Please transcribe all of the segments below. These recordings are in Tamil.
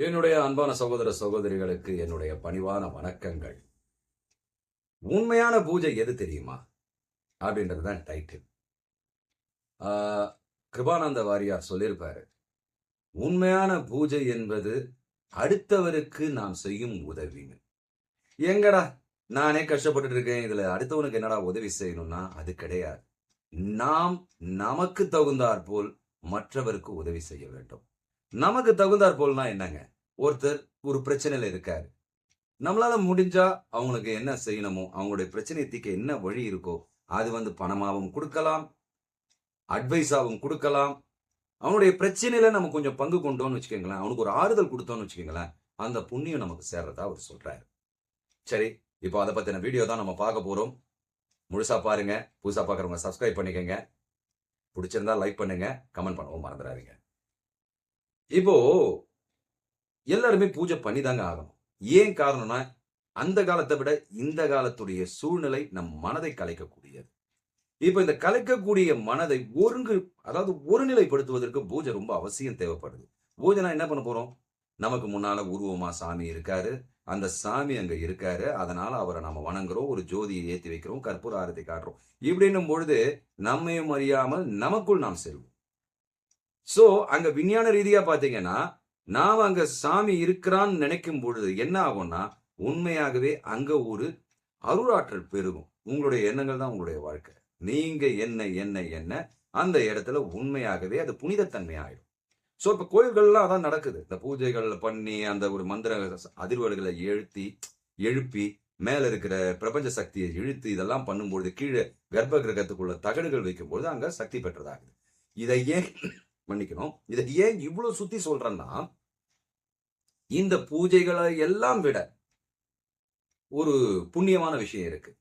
என்னுடைய அன்பான சகோதர சகோதரிகளுக்கு என்னுடைய பணிவான வணக்கங்கள். உண்மையான பூஜை எது தெரியுமா அப்படின்றதுதான் டைட்டில். கிருபானந்த வாரியார் சொல்லியிருப்பாரு, உண்மையான பூஜை என்பது அடுத்தவருக்கு நாம் செய்யும் உதவின்னு. எங்கடா நானே கஷ்டப்பட்டு இருக்கேன், இதுல அடுத்தவனுக்கு என்னடா உதவி செய்யணும்னா அது கிடையாது. நாம் நமக்கு தகுந்தாற் போல் மற்றவருக்கு உதவி செய்ய வேண்டும். நமக்கு தகுந்தாற் போல்னா என்னங்க? ஒருத்தர் ஒரு பிரச்சனையில இருக்காரு, நம்மளால முடிஞ்சா அவங்களுக்கு என்ன செய்யணுமோ, அவங்களுடைய பிரச்சனையை தீர்க்க என்ன வழி இருக்கோ அது பணமாகவும் கொடுக்கலாம், அட்வைஸாகவும் கொடுக்கலாம். அவனுடைய பிரச்சனையில நம்ம கொஞ்சம் பங்கு கொண்டோம்னு வச்சுக்கோங்களேன், அவனுக்கு ஒரு ஆறுதல் கொடுத்தோம்னு வச்சுக்கோங்களேன், அந்த புண்ணியம் நமக்கு சேர்றதா அவர் சொல்றாரு. சரி, இப்போ அதை பத்தின வீடியோ தான் நம்ம பார்க்க போறோம். முழுசா பாருங்க. புதுசா பார்க்குறவங்க சப்ஸ்கிரைப் பண்ணிக்கங்க. பிடிச்சிருந்தா லைக் பண்ணுங்க, கமெண்ட் பண்ணவும் மறந்துடாதீங்க. இப்போ எல்லாருமே பூஜை பண்ணி தாங்க ஆகணும். ஏன் காரணம்னா, அந்த காலத்தை விட இந்த காலத்துடைய சூழ்நிலை நம் மனதை கலைக்கக்கூடியது. இப்ப இந்த கலைக்கக்கூடிய மனதை ஒருநிலைப்படுத்துவதற்கு பூஜை ரொம்ப அவசியம் தேவைப்படுது. பூஜைனா என்ன பண்ண போறோம்? நமக்கு முன்னால உருவமா சாமி இருக்காரு, அந்த சாமி அங்க இருக்காரு, அதனால அவரை நம்ம வணங்குறோம், ஒரு ஜோதியை ஏற்றி வைக்கிறோம், கற்பூர ஆரத்தை காட்டுறோம். இப்படின்னும் பொழுது நம்மையும் அறியாமல் நமக்குள் நாம் செல்வோம். சோ அங்க விஞ்ஞான ரீதியா பாத்தீங்கன்னா, நாம அங்க சாமி இருக்கிறான்னு நினைக்கும் பொழுது என்ன ஆகும்னா, உண்மையாகவே அங்க ஒரு அருளாற்றல் பெருகும். உங்களுடைய எண்ணங்கள் தான் உங்களுடைய வாழ்க்கை. நீங்க என்ன அந்த இடத்துல உண்மையாகவே அது புனிதத்தன்மை ஆயிடும். சோ இப்ப கோயில்கள்லாம் அதான் நடக்குது. இந்த பூஜைகள் பண்ணி அந்த ஒரு மந்திர அதிர்வல்களை எழுப்பி மேல இருக்கிற பிரபஞ்ச சக்தியை இழுத்து இதெல்லாம் பண்ணும்பொழுது கீழே கர்ப்ப கிரகத்துக்குள்ள தகடுகள் வைக்கும்போது அங்க சக்தி பெற்றதாகுது. இதை ஏன் மன்னிக்கணும், இதை ஏன் இவ்வளவு சுத்தி சொல்றேன்னா, இந்த பூஜைகளை எல்லாம் விட ஒரு புண்ணியமான விஷயம் இருக்கு.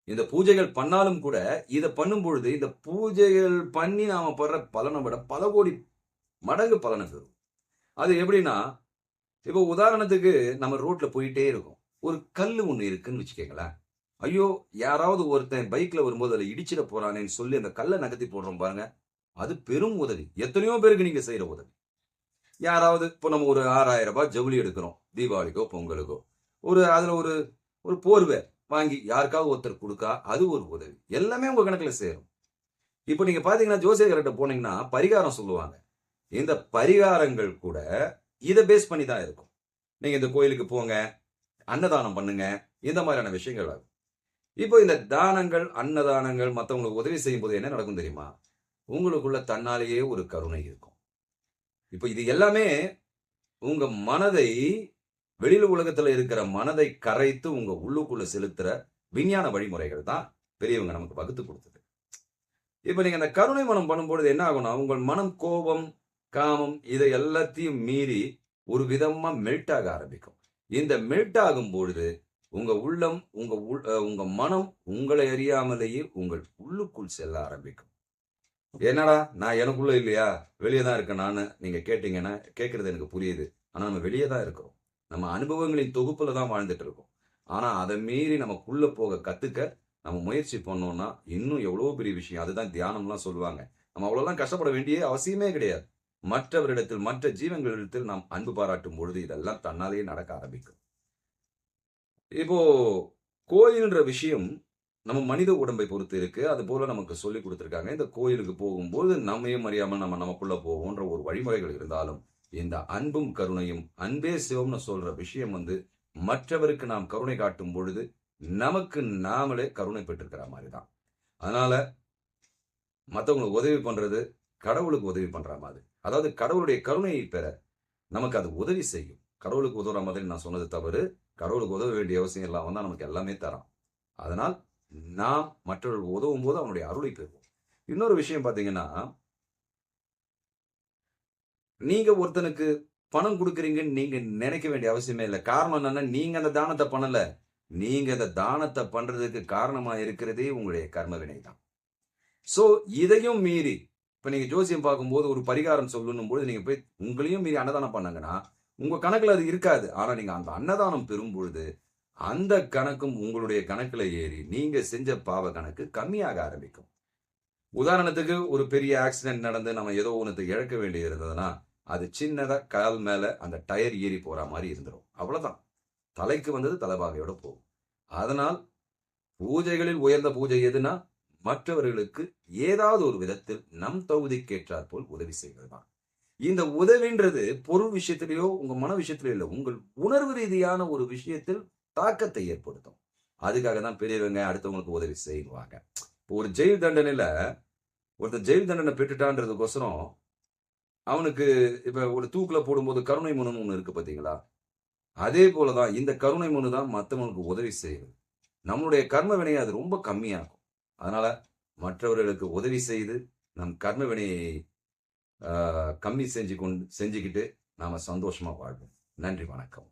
இந்த பூஜைகள் பண்ணாலும் கூட இதை பண்ணும் பொழுது இந்த பூஜைகள் பண்ணி நாம படுற பலனை விட பல கோடி மடங்கு பலனை பெறும். அது எப்படின்னா, இப்போ உதாரணத்துக்கு நம்ம ரோட்ல போயிட்டே இருக்கோம், ஒரு கல்லு ஒண்ணு இருக்குன்னு வச்சுக்கோங்களேன். ஐயோ, யாராவது ஒருத்தன் பைக்ல வரும்போது அதை இடிச்சிட போறானேன்னு சொல்லி அந்த கல்லை நகர்த்தி போடுறோம் பாருங்க, அது பெரும் உதவி. எத்தனையோ பேருக்கு நீங்க செய்யற உதவி. யாராவது இப்போ நம்ம ஒரு 6000 ரூபாய் ஜவுளி எடுக்கிறோம், தீபாவளிக்கோ பொங்கலுக்கோ, அதுல ஒரு போர்வை வாங்கி யாருக்காவது ஒருத்தர் கொடுக்கா, அது ஒரு உதவி. எல்லாமே உங்க கணக்குல சேரும். இப்போ நீங்க பாத்தீங்கன்னா, ஜோசியர்கிட்ட போனீங்கன்னா பரிகாரம் சொல்லுவாங்க. இந்த பரிகாரங்கள் கூட இதை பேஸ் பண்ணி தான் இருக்கும். நீங்க இந்த கோயிலுக்கு போங்க, அன்னதானம் பண்ணுங்க, இந்த மாதிரியான விஷயங்கள் ஆகும். இப்போ இந்த தானங்கள், அன்னதானங்கள் மற்றவங்களுக்கு உதவி செய்யும் போது என்ன நடக்கும் தெரியுமா? உங்களுக்குள்ள தன்னாலேயே ஒரு கருணை இருக்கும். இப்போ இது எல்லாமே உங்க மனதை, வெளியில உலகத்துல இருக்கிற மனதை கரைத்து உங்க உள்ளுக்குள்ள செலுத்துற விஞ்ஞான வழிமுறைகள் தான் பெரியவங்க நமக்கு வகுத்து கொடுத்தது. இப்ப நீங்க அந்த கருணை மனம் பண்ணும்பொழுது என்ன ஆகும்னா, உங்கள் மனம் கோபம், காமம் இதை எல்லாத்தையும் மீறி ஒரு விதமா மெல்ட் ஆக ஆரம்பிக்கும். இந்த மெல்ட் ஆகும் பொழுது உங்க உள்ளம், உங்க மனம் உங்களை அறியாமலேயே உங்கள் உள்ளுக்குள் செல்ல ஆரம்பிக்கும். என்னடா நான் எனக்குள்ள இல்லையா, வெளியே தான் இருக்கேன் நான், நீங்க கேட்டீங்கன்னா கேட்கறது எனக்கு புரியுது. ஆனா நம்ம வெளியே தான் இருக்கிறோம். நம்ம அனுபவங்களின் தொகுப்புல தான் வாழ்ந்துட்டு இருக்கோம். ஆனா அதை மீறி நமக்குள்ள போக கத்துக்க நம்ம முயற்சி பண்ணோம்னா இன்னும் எவ்வளவு பெரிய விஷயம். அதுதான் தியானம்லாம் சொல்லுவாங்க. நம்ம அவ்வளவுலாம் கஷ்டப்பட வேண்டிய அவசியமே கிடையாது. மற்றவரிடத்தில், மற்ற ஜீவங்களிடத்தில் நாம் அன்பு பாராட்டும் பொழுது இதெல்லாம் தன்னாலேயே நடக்க ஆரம்பிக்கும். இப்போ கோயில்ன்ற விஷயம் நம்ம மனித உடம்பை பொறுத்து இருக்கு. அது போல நமக்கு சொல்லி கொடுத்திருக்காங்க. இந்த கோயிலுக்கு போகும்போது நம்மையும் அறியாமல் நம்ம நமக்குள்ள போவோன்ற ஒரு வழிமுறைகள் இருந்தாலும், இந்த அன்பும் கருணையும், அன்பே சிவம்னு சொல்ற விஷயம் மற்றவருக்கு நாம் கருணை காட்டும் பொழுது நமக்கு நாமளே கருணை பெற்றிருக்கிற மாதிரி தான். அதனால மற்றவங்களுக்கு உதவி பண்றது கடவுளுக்கு உதவி பண்ற மாதிரி. அதாவது கடவுளுடைய கருணையை பெற நமக்கு அது உதவி செய்யும். கடவுளுக்கு உதவுற மாதிரி நான் சொன்னது தவறு. கடவுளுக்கு உதவ வேண்டிய அவசியம் எல்லாம் நமக்கு எல்லாமே தரான். அதனால் நாம் மற்றவர்களுக்கு உதவும் போது அவனுடைய அருளை பெறுவோம். இன்னொரு விஷயம் பாத்தீங்கன்னா, நீங்க ஒருத்தனுக்கு பணம் கொடுக்குறீங்கன்னு நீங்க நினைக்க வேண்டிய அவசியமே இல்லை. காரணம் என்னன்னா, நீங்க அந்த தானத்தை பண்ணல. நீங்க அந்த தானத்தை பண்றதுக்கு காரணமா இருக்கிறதே உங்களுடைய கர்ம வினை தான். சோ இதையும் மீறி இப்ப நீங்க ஜோசியம் பார்க்கும்போது ஒரு பரிகாரம் சொல்லணும் போது நீங்க போய் உங்களையும் மீறி அன்னதானம் பண்ணாங்கன்னா உங்க கணக்குல அது இருக்காது. ஆனா நீங்க அந்த அன்னதானம் பெறும் பொழுது அந்த கணக்கும் உங்களுடைய கணக்குல ஏறி நீங்க செஞ்ச பாவ கணக்கு கம்மியாக ஆரம்பிக்கும். உதாரணத்துக்கு ஒரு பெரிய ஆக்சிடென்ட் நடந்து நம்ம ஏதோ ஒன்று இழக்க வேண்டி இருந்ததுன்னா அது சின்னதா கால் மேல அந்த டயர் ஏறி போற மாதிரி இருந்துரும். அவ்வளவுதான். தலைக்கு வந்தது தலைபாகையோட போகும். அதனால் பூஜைகளில் உயர்ந்த பூஜை எதுனா மற்றவர்களுக்கு ஏதாவது ஒரு விதத்தில் நம் தகுதிக்கேற்றாற் போல் உதவி செய்வதுதான். இந்த உதவின்றது பொருள் விஷயத்திலேயோ உங்க மன விஷயத்திலேயோ இல்லை, உங்கள் உணர்வு ரீதியான ஒரு விஷயத்தில் தாக்கத்தை ஏற்படுத்தும். அதுக்காக தான் பெரியவங்க அடுத்தவங்களுக்கு உதவி செய்வாங்க. இப்போ ஒரு ஜெயில் தண்டனையில ஒருத்தன் ஜெயில் தண்டனை பெற்றுட்டான்றதுக்கோசரம் அவனுக்கு இப்ப ஒரு தூக்குல போடும்போது கருணை மனுன்னு ஒண்ணு இருக்கு பாத்தீங்களா? அதே போலதான் இந்த கருணை மனு தான் மத்தவங்களுக்கு உதவி செய்யுது. நம்மளுடைய கர்ம வினையை அது ரொம்ப கம்மியாக்கும். அதனால மற்றவர்களுக்கு உதவி செய்து நம் கர்ம வினையை கம்மி செஞ்சுக்கிட்டு நாம சந்தோஷமா வாழ்வோம். நன்றி, வணக்கம்.